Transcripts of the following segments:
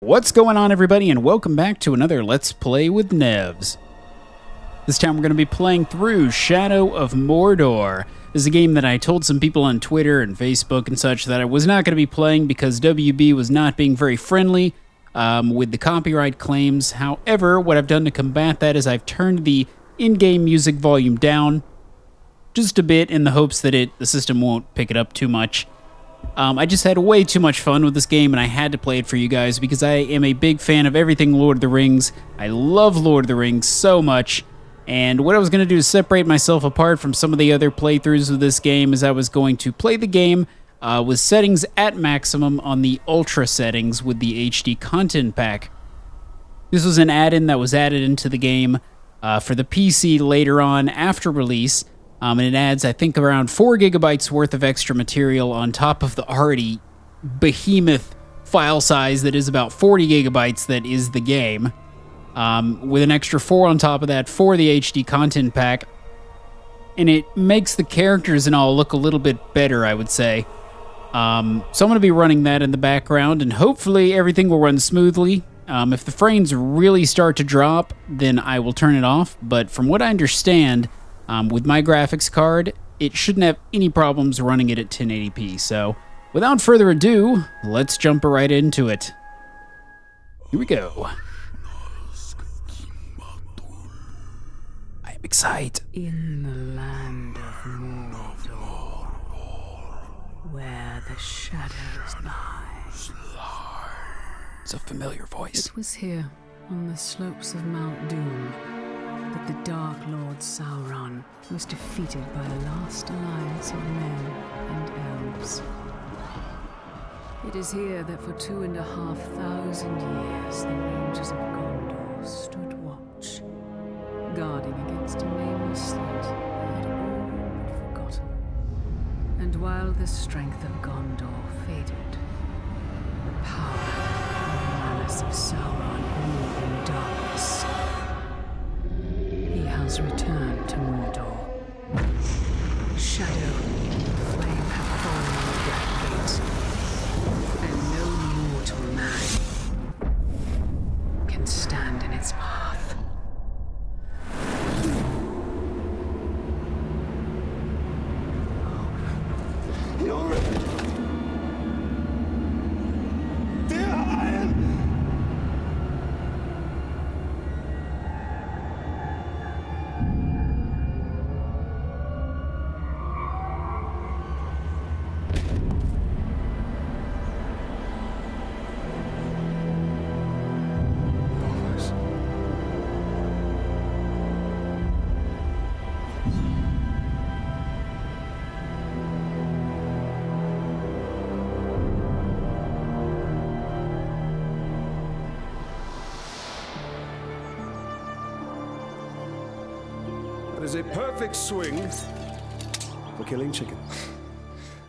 What's going on, everybody, and welcome back to another Let's Play with Nevs. This time we're going to be playing through Shadow of Mordor. This is a game that I told some people on Twitter and Facebook and such that I was not going to be playing because WB was not being very friendly with the copyright claims. However, what I've done to combat that is I've turned the in-game music volume down just a bit in the hopes that the system won't pick it up too much. I just had way too much fun with this game, and I had to play it for you guys because I am a big fan of everything Lord of the Rings. I love Lord of the Rings so much, and what I was going to do is separate myself apart from some of the other playthroughs of this game is I was going to play the game with settings at maximum on the Ultra settings with the HD Content Pack. This was an add-in that was added into the game for the PC later on after release. And it adds, I think, around 4 gigabytes worth of extra material on top of the already behemoth file size that is about 40 gigabytes that is the game, with an extra 4 on top of that for the HD content pack. And it makes the characters and all look a little bit better, I would say. So I'm going to be running that in the background, and hopefully everything will run smoothly. If the frames really start to drop, then I will turn it off. But from what I understand, with my graphics card, it shouldn't have any problems running it at 1080p. So, without further ado, let's jump right into it. Here we go. I am excited. In the land of Mordor, where the shadows lie. It's a familiar voice. It was here, on the slopes of Mount Doom, that the Dark Lord Sauron was defeated by a last alliance of men and elves. It is here that for 2,500 years the Rangers of Gondor stood watch, guarding against a nameless threat they had all but forgotten. And while the strength of Gondor faded, the power and malice of Sauron grew in darkness. He has returned to Mordor. Shadow, flame hath fallen on the black gate, and no mortal man can stand in its path. Is a perfect swing for killing chicken.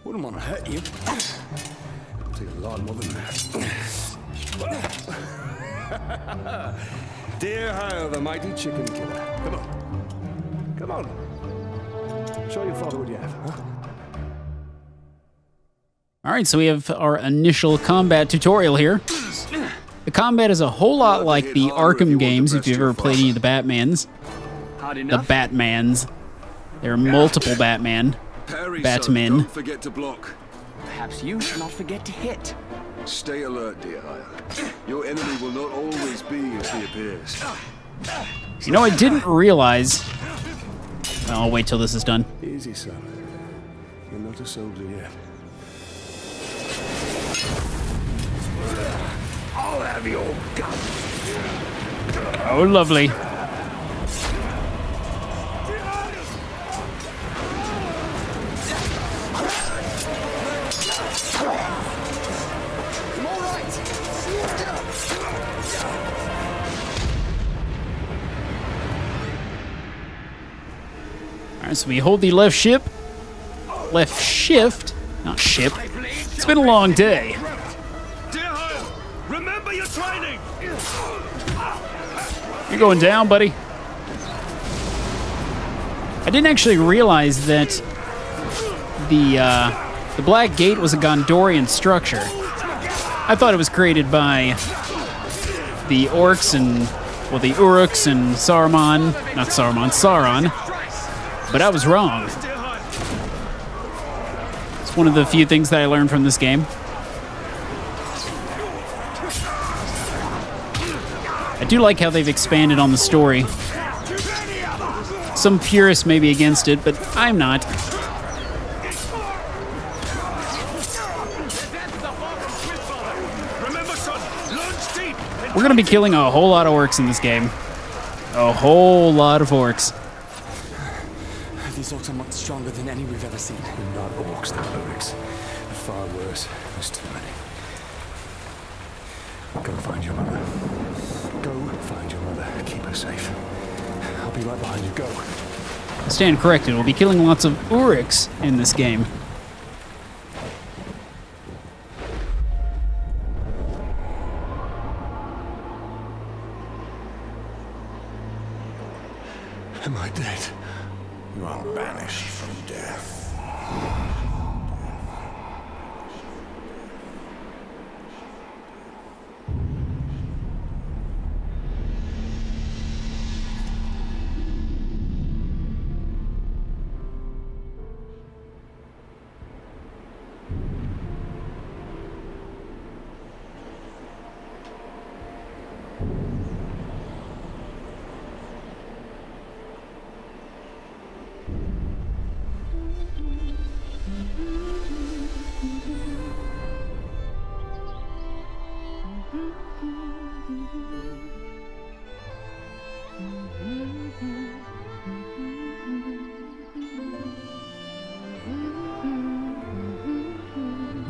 Wouldn't want to hurt you. I'll take a lot more than that. Dear Hyle, the mighty chicken killer. Come on. Come on. Show your father what you have, huh? Alright, so we have our initial combat tutorial here. The combat is a whole lot like the Arkham games, if you've ever played any of the Batmans. The Batmans. There are multiple Batmen. Batmen. Don't forget to block. Perhaps you shall not forget to hit. Stay alert, dear Hyle. Your enemy will not always be as he appears. You know, I didn't realize... I'll wait till this is done. Easy, son. You're not a soldier yet. I'll have your gun. Oh, lovely. Alright, so we hold the left shift, not ship. It's been a long day. Dear Hyle, remember your training. You're going down, buddy. I didn't actually realize that the Black Gate was a Gondorian structure. I thought it was created by the orcs and, well, the Uruks and Sauron, but I was wrong. It's one of the few things that I learned from this game. I do like how they've expanded on the story. Some purists may be against it, but I'm not. We're going to be killing a whole lot of orcs in this game. A whole lot of orcs. These orcs are much stronger than any we've ever seen. They're not orcs, they're Uruks. They're far worse. There's too many. Go find your mother. Go find your mother. Keep her safe. I'll be right behind you. Go. I stand corrected. We'll be killing lots of Uruks in this game. Am I dead? You are banished from death.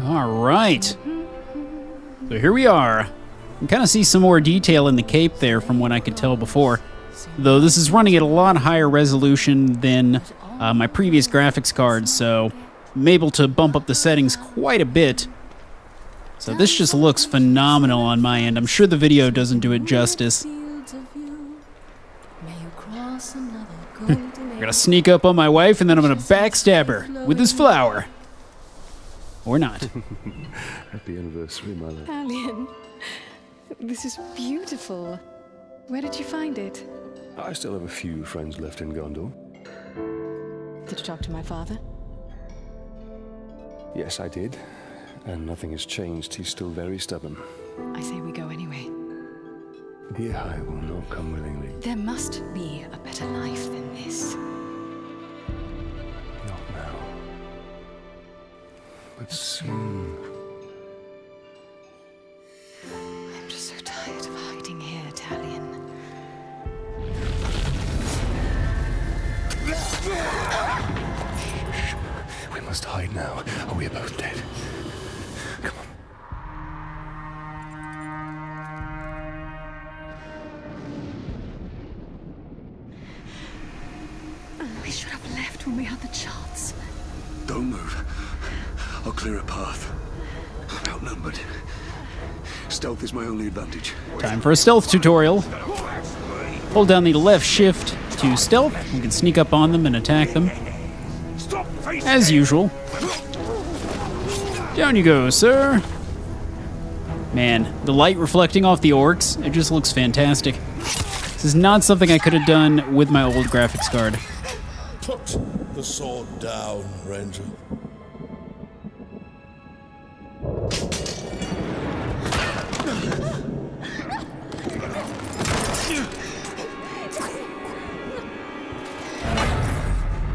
All right. So here we are. You can kind of see some more detail in the cape there from what I could tell before. Though this is running at a lot higher resolution than my previous graphics card, so I'm able to bump up the settings quite a bit. So this just looks phenomenal on my end. I'm sure the video doesn't do it justice. I'm gonna sneak up on my wife and then I'm gonna backstab her with this flower. Or not. Happy anniversary, my love. Alien, this is beautiful. Where did you find it? I still have a few friends left in Gondor. Did you talk to my father? Yes, I did. And nothing has changed. He's still very stubborn. I say we go anyway. Dear, I will not come willingly. There must be a better life than this. Not now. But soon. I'm just so tired of hiding here, Talion. Shh. We must hide now, or we are both dead. Come on. We should have left when we had the chance. Don't move. I'll clear a path. I'm outnumbered. Stealth is my only advantage. Time for a stealth tutorial. Hold down the left shift to stealth. You can sneak up on them and attack them. As usual. Down you go, sir. Man, the light reflecting off the orcs, it just looks fantastic. This is not something I could have done with my old graphics card. Put the sword down, Ranger.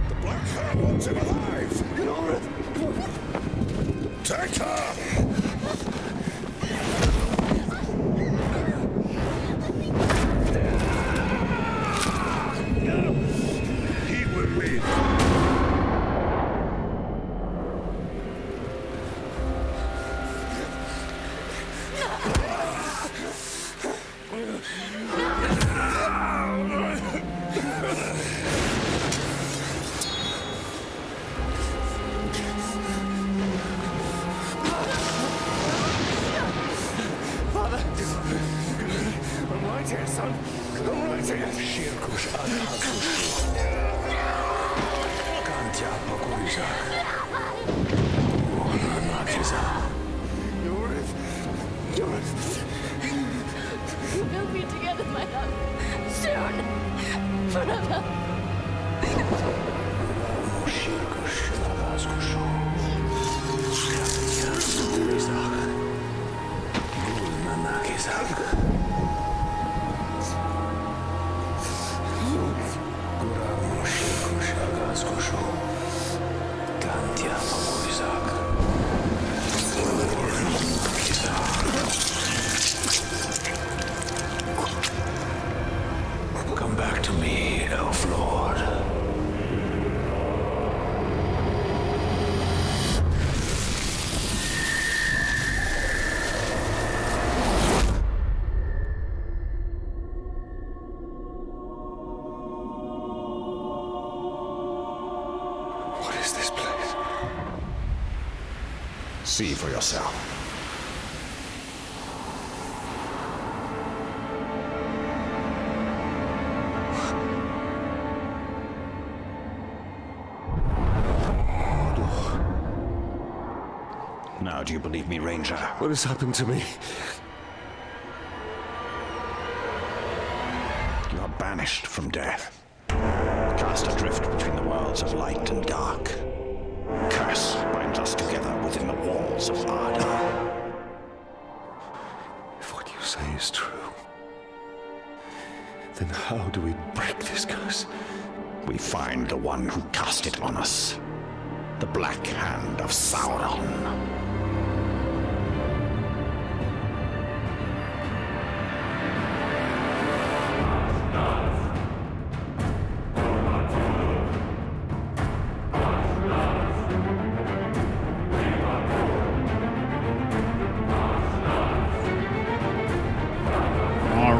The Black Hand wants him alive! Take her! He will live. my love. Soon. Forever. Come back to me, Elf Lord. What is this place? See for yourself. Now, do you believe me, Ranger? What has happened to me? You are banished from death. Cast adrift between the worlds of light and dark. Curse binds us together within the walls of Arda. If what you say is true, then how do we break this curse? We find the one who cast it on us. The Black Hand of Sauron.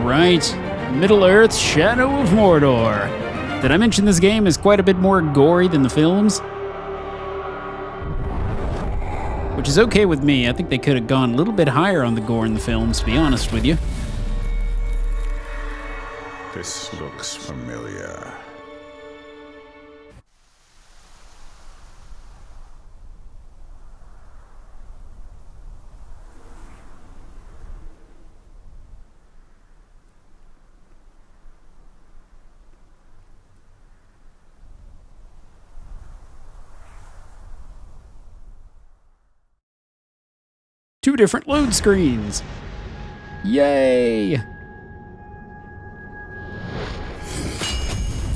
Right, Middle-earth, Shadow of Mordor. Did I mention this game is quite a bit more gory than the films? Which is okay with me. I think they could have gone a little bit higher on the gore in the films, to be honest with you. This looks familiar. Two different load screens. Yay!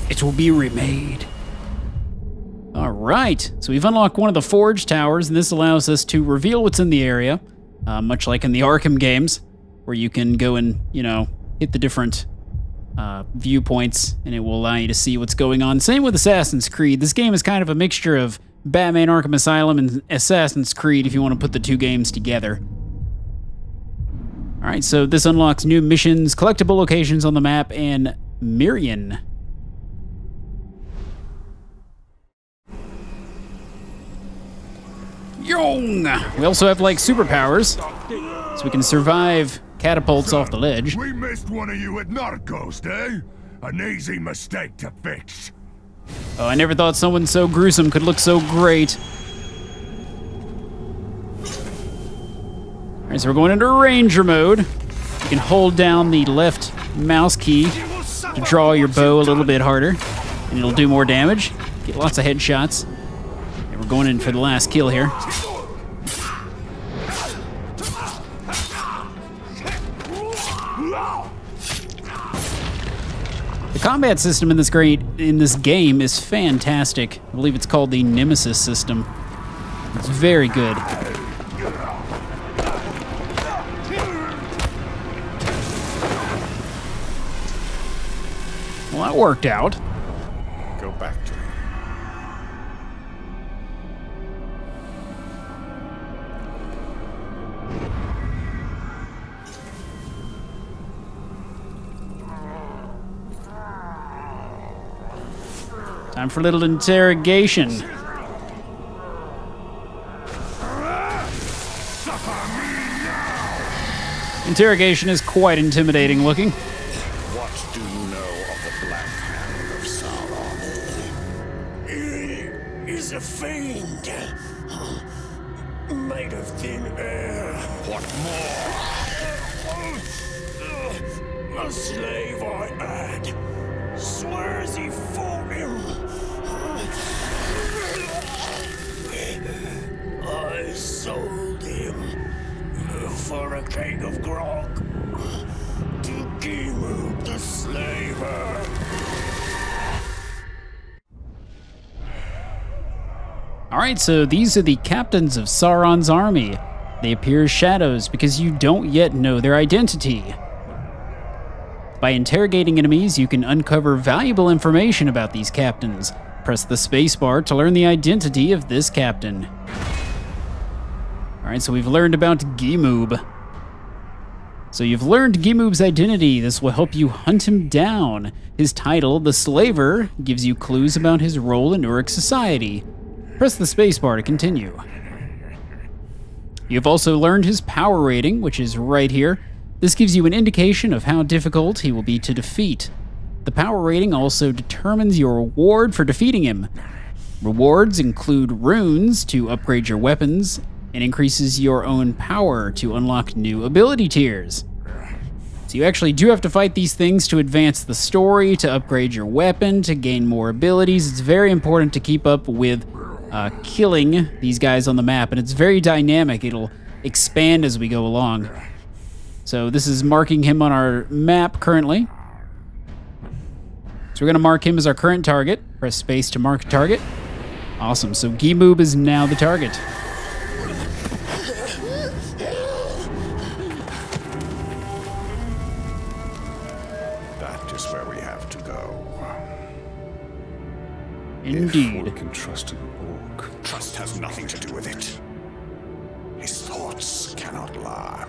It will be remade. All right, so we've unlocked one of the Forge Towers, and this allows us to reveal what's in the area, much like in the Arkham games, where you can go and, you know, hit the different viewpoints, and it will allow you to see what's going on. Same with Assassin's Creed. This game is kind of a mixture of Batman Arkham Asylum and Assassin's Creed if you want to put the two games together. Alright, so this unlocks new missions, collectible locations on the map, and Mirian. Yong! We also have, like, superpowers, so we can survive catapults off the ledge. We missed one of you at Narcos, eh? An easy mistake to fix. Oh, I never thought someone so gruesome could look so great. Alright, so we're going into Ranger mode. You can hold down the left mouse key to draw your bow a little bit harder, and it'll do more damage. Get lots of headshots. And we're going in for the last kill here. The combat system in this game is fantastic. I believe it's called the Nemesis system. It's very good. Well, that worked out. Go back to him. Time for a little interrogation. Interrogation is quite intimidating looking. What do you know of the Black Hand of Sauron? He is a fiend, made of thin air. What more? A slave I had. Swears he fought him. I sold him for a keg of grog to Gimu the slaver. Alright, so these are the captains of Sauron's army. They appear as shadows because you don't yet know their identity. By interrogating enemies, you can uncover valuable information about these captains. Press the spacebar to learn the identity of this captain. Alright, so we've learned about Gimoob. So you've learned Gimoob's identity. This will help you hunt him down. His title, the Slaver, gives you clues about his role in Uruk society. Press the spacebar to continue. You've also learned his power rating, which is right here. This gives you an indication of how difficult he will be to defeat. The power rating also determines your reward for defeating him. Rewards include runes to upgrade your weapons, and increases your own power to unlock new ability tiers. So you actually do have to fight these things to advance the story, to upgrade your weapon, to gain more abilities. It's very important to keep up with killing these guys on the map, and it's very dynamic. It'll expand as we go along. So this is marking him on our map currently. So we're going to mark him as our current target. Press space to mark target. Awesome, so Gimoob is now the target. That is where we have to go. Indeed. If one can trust an orc. Trust has nothing to do with it. His thoughts cannot lie.